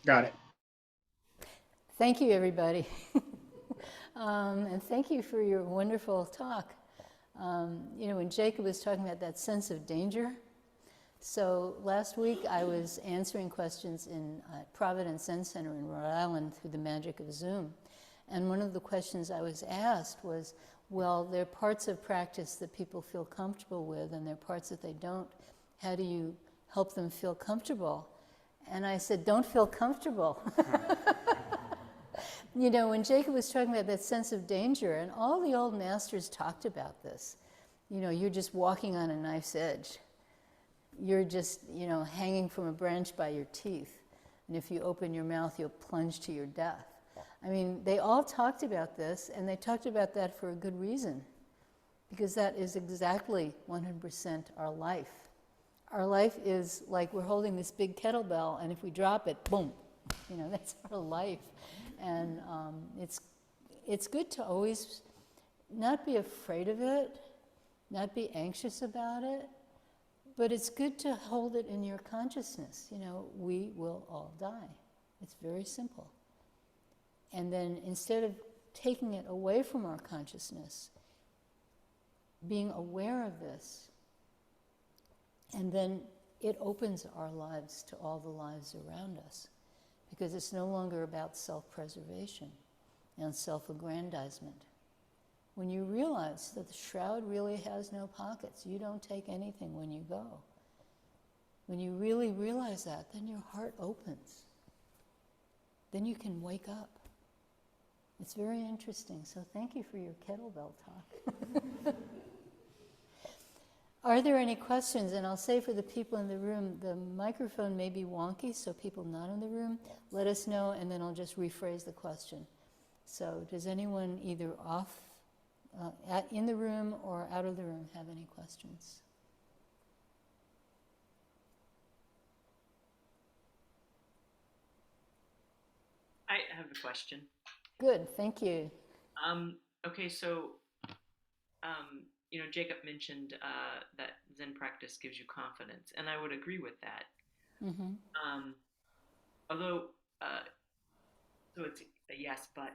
Got it. Thank you, everybody. And thank you for your wonderful talk. When Jacob was talking about that sense of danger, so last week I was answering questions in Providence Zen Center in Rhode Island through the magic of Zoom. And one of the questions I was asked was, well, there are parts of practice that people feel comfortable with, and there are parts that they don't. How do you help them feel comfortable? And I said, don't feel comfortable. When Jacob was talking about that sense of danger, and all the old masters talked about this, you're just walking on a knife's edge. You're just, hanging from a branch by your teeth. And if you open your mouth, you'll plunge to your death. I mean, they all talked about this, and they talked about that for a good reason, because that is exactly 100% our life. Our life is like we're holding this big kettlebell, and if we drop it, boom, that's our life. And it's good to always not be afraid of it, not be anxious about it, but it's good to hold it in your consciousness. We will all die. It's very simple. And then instead of taking it away from our consciousness, being aware of this, and then it opens our lives to all the lives around us, because it's no longer about self-preservation and self-aggrandizement. When you realize that the shroud really has no pockets, you don't take anything when you go. When you really realize that, then your heart opens. Then you can wake up. It's very interesting. So thank you for your kettlebell talk. Are there any questions? And I'll say for the people in the room, the microphone may be wonky, so people not in the room, let us know, and then I'll just rephrase the question. So does anyone either in the room or out of the room have any questions? I have a question. Good, thank you. Okay, so Jacob mentioned that Zen practice gives you confidence, and I would agree with that. Mm-hmm. Although, so it's a yes, but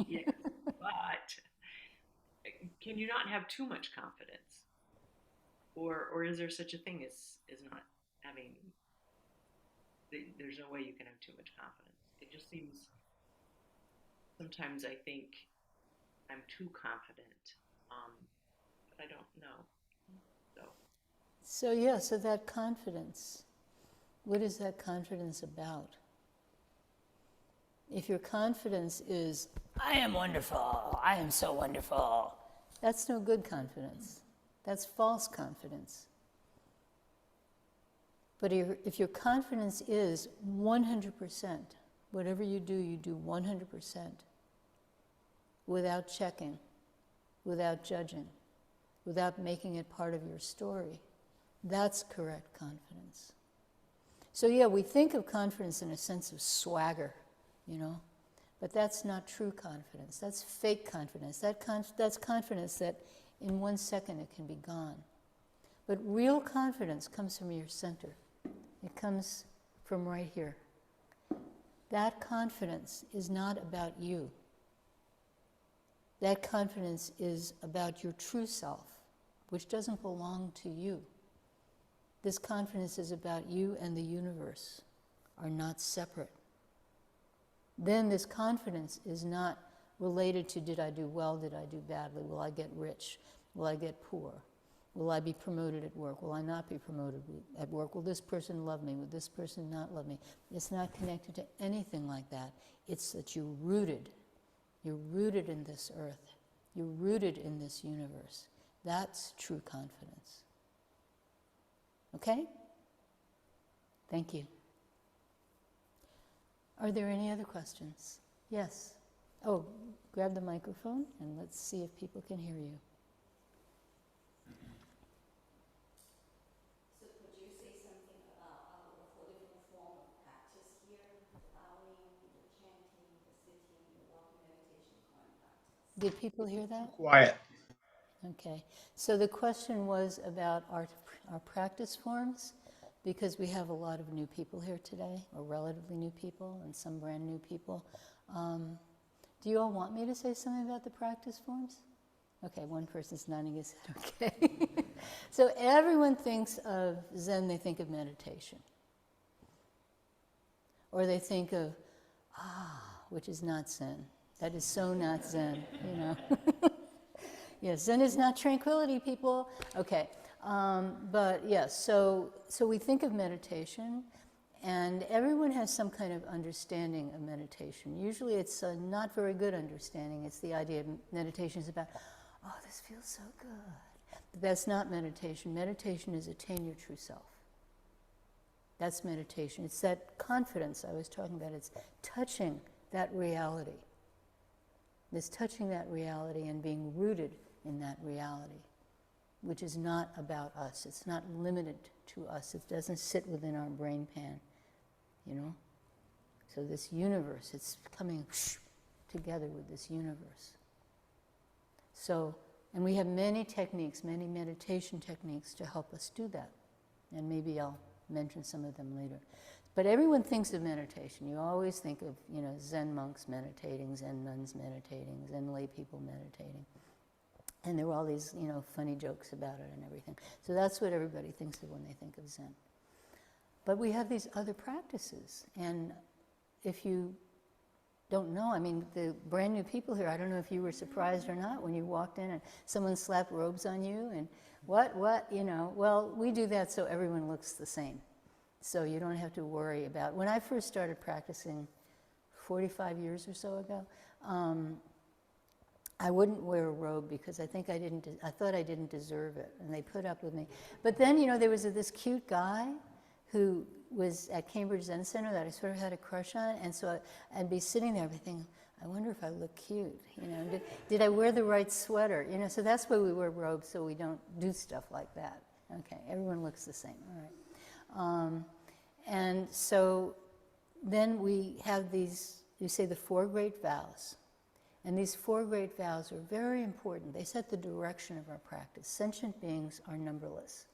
yes, but can you not have too much confidence, or is there such a thing as not having? There's no way you can have too much confidence. It just seems sometimes I think I'm too confident, but I don't know. So that confidence, what is that confidence about? If your confidence is, I am wonderful, I am so wonderful, that's no good confidence. That's false confidence. But if your confidence is 100%, whatever you do 100%, without checking, without judging, without making it part of your story, that's correct confidence. So yeah, we think of confidence in a sense of swagger, but that's not true confidence. That's fake confidence. That's confidence that in 1 second it can be gone. But real confidence comes from your center. It comes from right here. That confidence is not about you. That confidence is about your true self, which doesn't belong to you. This confidence is about you and the universe are not separate. Then this confidence is not related to, did I do well, did I do badly, will I get rich, will I get poor, will I be promoted at work, will I not be promoted at work, will this person love me, will this person not love me. It's not connected to anything like that. It's that you're rooted in this earth, you're rooted in this universe. That's true confidence. Okay? Thank you. Are there any other questions? Yes. Oh, grab the microphone and let's see if people can hear you. So could you say something about the 4 different forms of practice here? The bowing, the chanting, the sitting, the walking meditation, core practice. Did people hear that? Quiet. Okay. So the question was about our practice forms. because we have a lot of new people here today, or relatively new people, and some brand new people. Do you all want me to say something about the practice forms? Okay, one person's nodding his head, okay. So everyone thinks of Zen, they think of meditation. Or they think of, which is not Zen. That is so not Zen, you know. Yes, Zen is not tranquility, people. Okay, but yes, so we think of meditation, and everyone has some kind of understanding of meditation. Usually it's a not very good understanding. It's the idea of meditation is about, oh, this feels so good. But that's not meditation. Meditation is attain your true self. That's meditation. It's that confidence I was talking about. It's touching that reality. It's touching that reality and being rooted in that reality, which is not about us. It's not limited to us. It doesn't sit within our brain pan, you know? So this universe, it's coming together with this universe. So, and we have many techniques, many meditation techniques to help us do that. And maybe I'll mention some of them later. But everyone thinks of meditation. You always think of, you know, Zen monks meditating, Zen nuns meditating, Zen lay people meditating. And there were all these, you know, funny jokes about it and everything. So that's what everybody thinks of when they think of Zen. But we have these other practices. And if you don't know, I mean, the brand new people here, I don't know if you were surprised or not when you walked in and someone slapped robes on you and what, you know. Well, we do that so everyone looks the same. So you don't have to worry about, when I first started practicing 45 years or so ago, I wouldn't wear a robe because I thought I didn't deserve it, and they put up with me. But then, you know, there was this cute guy who was at Cambridge Zen Center that I sort of had a crush on, and so I'd be sitting there thinking, I wonder if I look cute, you know, did I wear the right sweater, you know, so that's why we wear robes, so we don't do stuff like that. Okay, everyone looks the same, all right. And so then we have these, you say the 4 great vows. And these 4 great vows are very important. They set the direction of our practice. Sentient beings are numberless.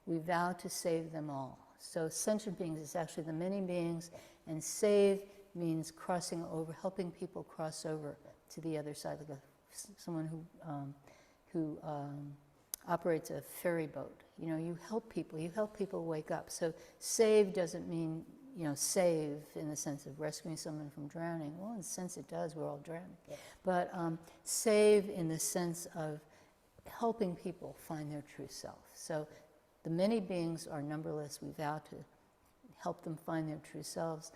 We vow to save them all. So sentient beings is actually the many beings, and save means crossing over, helping people cross over to the other side, like someone who operates a ferry boat. You know, you help people wake up. So save doesn't mean, you know, save in the sense of rescuing someone from drowning. Well, in a sense it does, we're all drowning. Yeah. But save in the sense of helping people find their true self. So the many beings are numberless. We vow to help them find their true selves.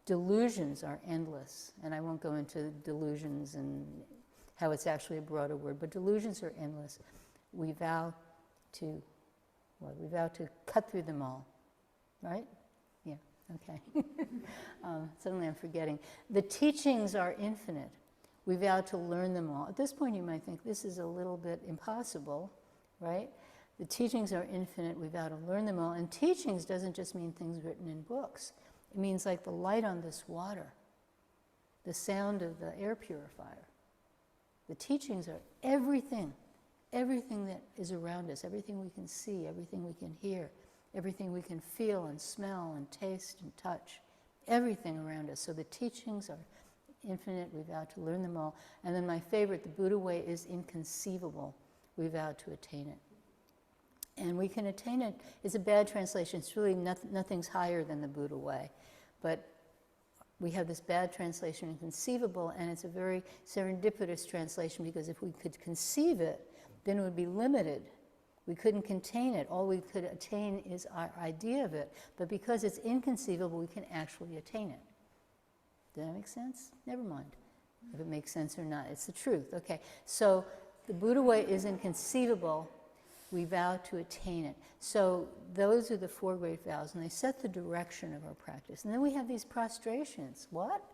Delusions are endless. And I won't go into delusions and how it's actually a broader word, but delusions are endless. We vow to, we vow to cut through them all, right? Yeah, okay. Suddenly I'm forgetting. The teachings are infinite. We vow to learn them all. At this point you might think this is a little bit impossible, right? The teachings are infinite. We vow to learn them all. And teachings doesn't just mean things written in books. It means like the light on this water, the sound of the air purifier. The teachings are everything that is around us, everything we can see, everything we can hear, everything we can feel and smell and taste and touch, everything around us. So the teachings are infinite. We vow to learn them all. And then my favorite, the Buddha way is inconceivable. We vow to attain it. And we can attain it. It's a bad translation. It's really nothing's higher than the Buddha way. But we have this bad translation, inconceivable, and it's a very serendipitous translation because if we could conceive it, then it would be limited. We couldn't contain it. All we could attain is our idea of it. But because it's inconceivable, we can actually attain it. Does that make sense? Never mind if it makes sense or not. It's the truth. Okay, so the Buddha way is inconceivable. We vow to attain it. So those are the 4 great vows, and they set the direction of our practice. And then we have these prostrations. What?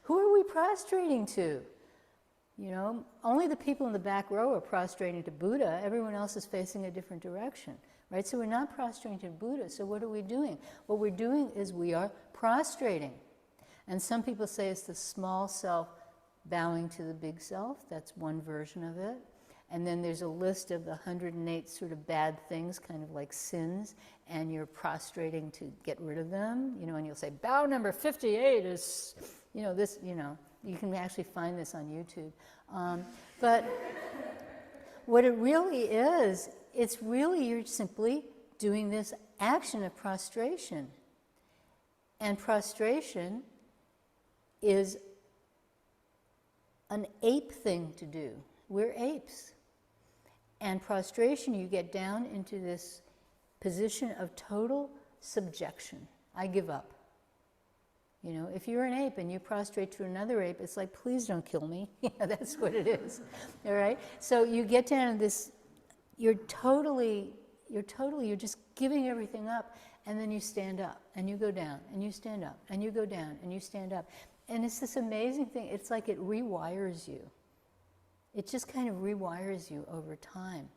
Who are we prostrating to? You know, only the people in the back row are prostrating to Buddha. Everyone else is facing a different direction, right? So we're not prostrating to Buddha. So what are we doing? What we're doing is we are prostrating. And some people say it's the small self bowing to the big self. That's one version of it. And then there's a list of the 108 sort of bad things, kind of like sins, and you're prostrating to get rid of them, and you'll say, bow number 58 is, this, you can actually find this on YouTube. But what it really is, it's really you're simply doing this action of prostration. And prostration is an ape thing to do. We're apes. And prostration, you get down into this position of total subjection. I give up. If you're an ape and you prostrate to another ape, it's like, please don't kill me. That's what it is. All right? So you get down to this, you're just giving everything up, and then you stand up, and you go down, and you stand up, and you go down, and you stand up. And it's this amazing thing. It's like it rewires you. It just kind of rewires you over time.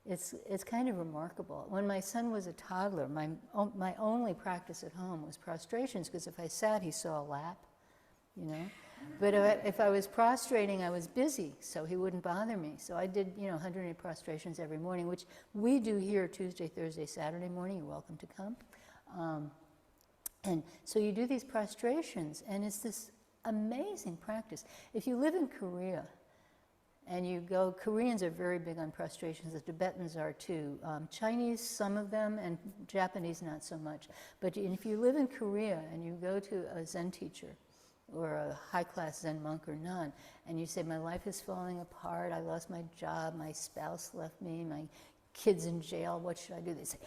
It's kind of remarkable. When my son was a toddler, my only practice at home was prostrations, because if I sat, he saw a lap, But if I was prostrating, I was busy, so he wouldn't bother me. So I did, 108 prostrations every morning, which we do here Tuesday, Thursday, Saturday morning. You're welcome to come. And so you do these prostrations, and it's this amazing practice. If you live in Korea, and you go, Koreans are very big on prostrations, the Tibetans are too. Chinese, some of them, and Japanese, not so much. But if you live in Korea and you go to a Zen teacher or a high-class Zen monk or nun, and you say, my life is falling apart, I lost my job, my spouse left me, my kid's in jail, what should I do? They say,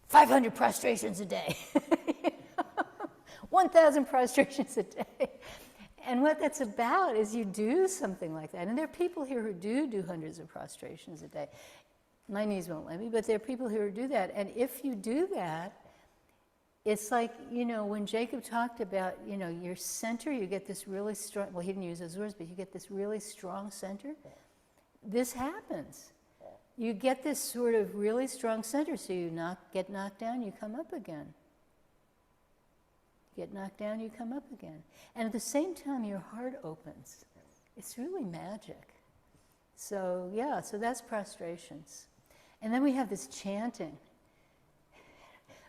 500 prostrations a day. 1,000 prostrations a day. And what that's about is you do something like that. And there are people here who do hundreds of prostrations a day. My knees won't let me, but there are people here who do that. And if you do that, it's like, when Jacob talked about, your center, you get this really strong, well, he didn't use those words, but you get this really strong center. This happens. You get this sort of really strong center, so you get knocked down, you come up again. Get knocked down, you come up again. And at the same time, your heart opens. It's really magic. So that's prostrations. And then we have this chanting.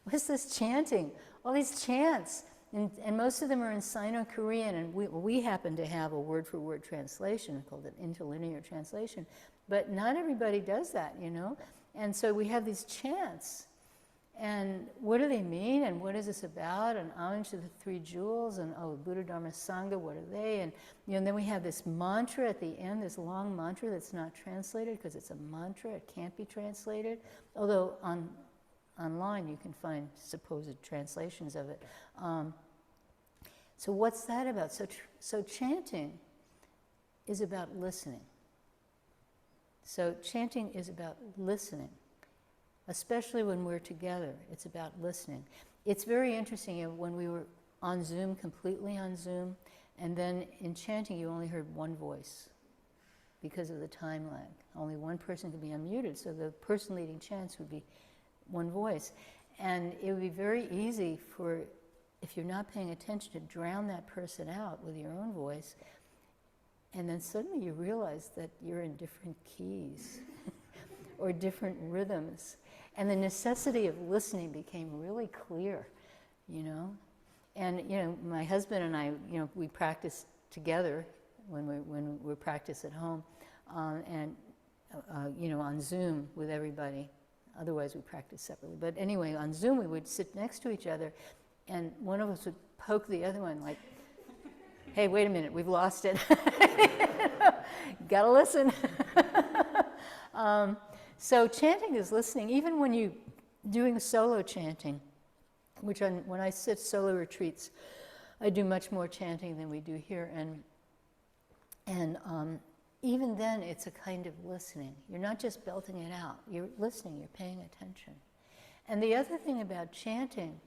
What's this chanting? All these chants. And most of them are in Sino-Korean, and we happen to have a word-for-word translation called an interlinear translation. But not everybody does that, And so we have these chants. And what do they mean, and what is this about, and homage to the three jewels, and Buddha, Dharma, Sangha, what are they? And then we have this mantra at the end, this long mantra that's not translated because it's a mantra, it can't be translated, although online you can find supposed translations of it. So what's that about? So chanting is about listening. So chanting is about listening. Especially when we're together, it's about listening. It's very interesting, when we were on Zoom, completely on Zoom, and then in chanting you only heard one voice because of the time lag. Only one person could be unmuted, so the person leading chants would be one voice. And it would be very easy if you're not paying attention, to drown that person out with your own voice, and then suddenly you realize that you're in different keys or different rhythms. And the necessity of listening became really clear, And, my husband and I, we practice together when we practice at home, and, on Zoom with everybody. Otherwise, we practice separately. But anyway, on Zoom, we would sit next to each other, and one of us would poke the other one like, hey, wait a minute, we've lost it. Gotta listen. So chanting is listening, even when you're doing solo chanting, which when I sit solo retreats, I do much more chanting than we do here, and even then it's a kind of listening. You're not just belting it out, you're listening, you're paying attention. And the other thing about chanting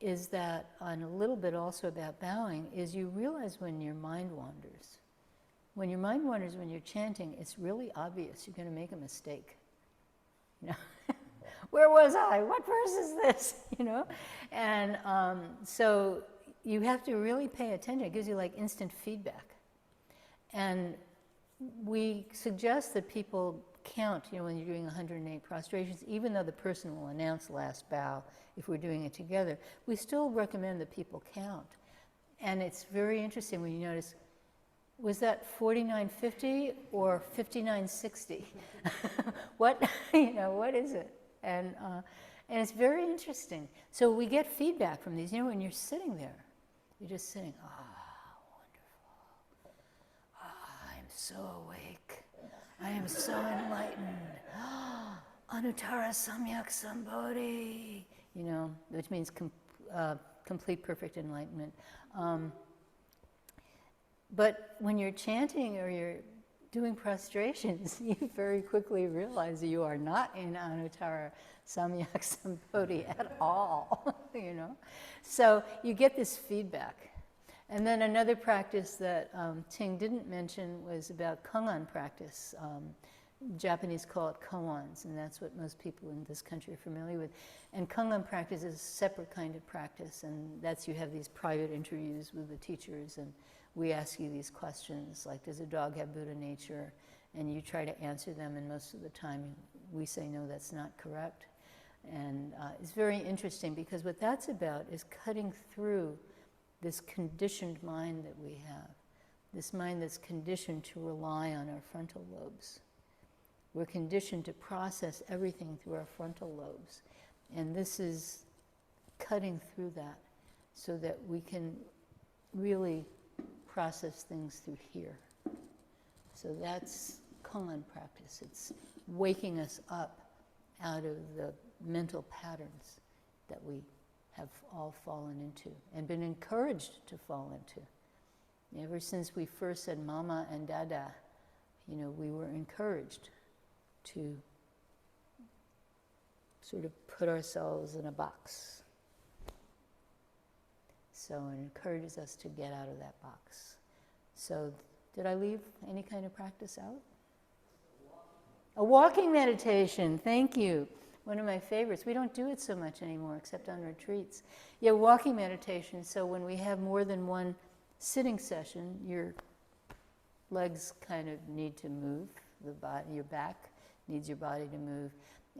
is that, and a little bit also about bowing, is you realize when your mind wanders. When your mind wanders when you're chanting, it's really obvious you're going to make a mistake. Where was I? What verse is this? And so you have to really pay attention. It gives you like instant feedback. And we suggest that people count, when you're doing 108 prostrations, even though the person will announce last bow if we're doing it together, we still recommend that people count. And it's very interesting when you notice, was that 4950 or 5960? What, what is it? And it's very interesting. So we get feedback from these. When you're sitting there, you're just sitting, wonderful. I'm so awake. I am so enlightened. Anuttara Samyak Sambodhi. Which means complete perfect enlightenment. But when you're chanting or you're doing prostrations, you very quickly realize that you are not in Anuttara Samyak Sambodhi at all, So you get this feedback. And then another practice that Ting didn't mention was about kong-ans practice. Japanese call it kong-ans, and that's what most people in this country are familiar with. And kong-ans practice is a separate kind of practice, and that's you have these private interviews with the teachers, and we ask you these questions, like, does a dog have Buddha nature? And you try to answer them, and most of the time we say, no, that's not correct. And it's very interesting, because what that's about is cutting through this conditioned mind that we have, this mind that's conditioned to rely on our frontal lobes. We're conditioned to process everything through our frontal lobes. And this is cutting through that so that we can really process things through here. So that's kong-ans practice. It's waking us up out of the mental patterns that we have all fallen into and been encouraged to fall into. Ever since we first said mama and dada, we were encouraged to sort of put ourselves in a box. So it encourages us to get out of that box. So did I leave any kind of practice out? A walking meditation, thank you. One of my favorites. We don't do it so much anymore except on retreats. Yeah, walking meditation. So when we have more than one sitting session, your legs kind of need to move. The body, your back needs your body to move.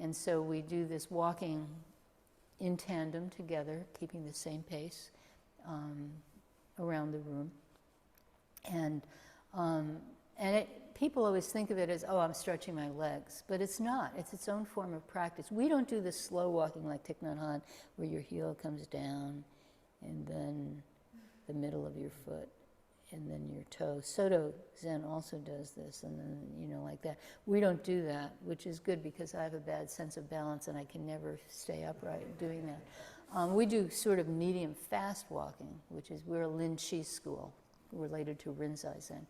And so we do this walking in tandem together, keeping the same pace around the room. And people always think of it as, I'm stretching my legs. But it's not. It's its own form of practice. We don't do this slow walking like Thich Nhat Hanh, where your heel comes down, and then the middle of your foot, and then your toe. Soto Zen also does this, and then, like that. We don't do that, which is good because I have a bad sense of balance and I can never stay upright doing that. We do sort of medium fast walking, which is, we're a Lin Chi school, related to Rinzai Zen.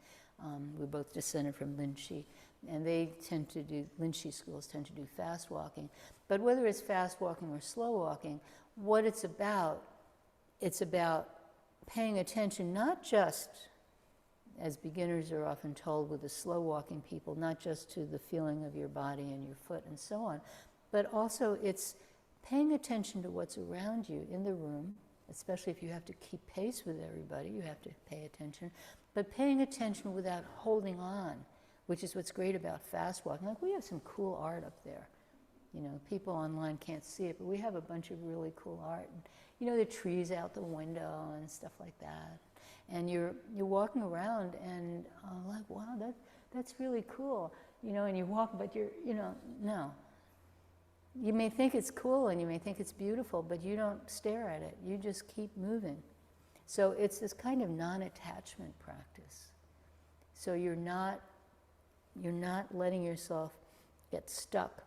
We both descended from Lin Chi, and Lin Chi schools tend to do fast walking. But whether it's fast walking or slow walking, what it's about paying attention, not just, as beginners are often told with the slow walking people, not just to the feeling of your body and your foot and so on, but also it's paying attention to what's around you in the room, especially if you have to keep pace with everybody, you have to pay attention, but paying attention without holding on, which is what's great about fast walking. Like, we have some cool art up there. People online can't see it, but we have a bunch of really cool art. The trees out the window and stuff like that. And you're walking around and like, wow, that's really cool. And you walk, but no. You may think it's cool and you may think it's beautiful, but you don't stare at it. You just keep moving. So it's this kind of non-attachment practice. So you're not letting yourself get stuck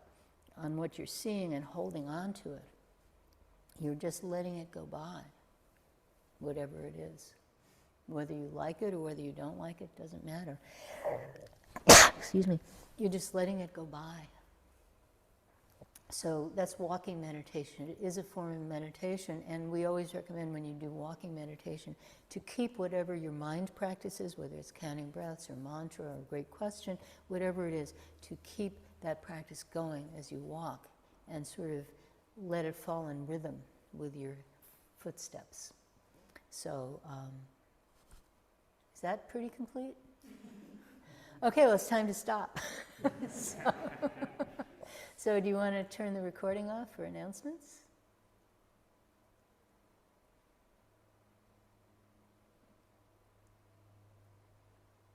on what you're seeing and holding on to it. You're just letting it go by, whatever it is. Whether you like it or whether you don't like it, doesn't matter. Excuse me. You're just letting it go by. So that's walking meditation. It is a form of meditation, and we always recommend when you do walking meditation to keep whatever your mind practice is, whether it's counting breaths or mantra or a great question, whatever it is, to keep that practice going as you walk and sort of let it fall in rhythm with your footsteps. So, is that pretty complete? Okay, well, it's time to stop. So do you want to turn the recording off for announcements?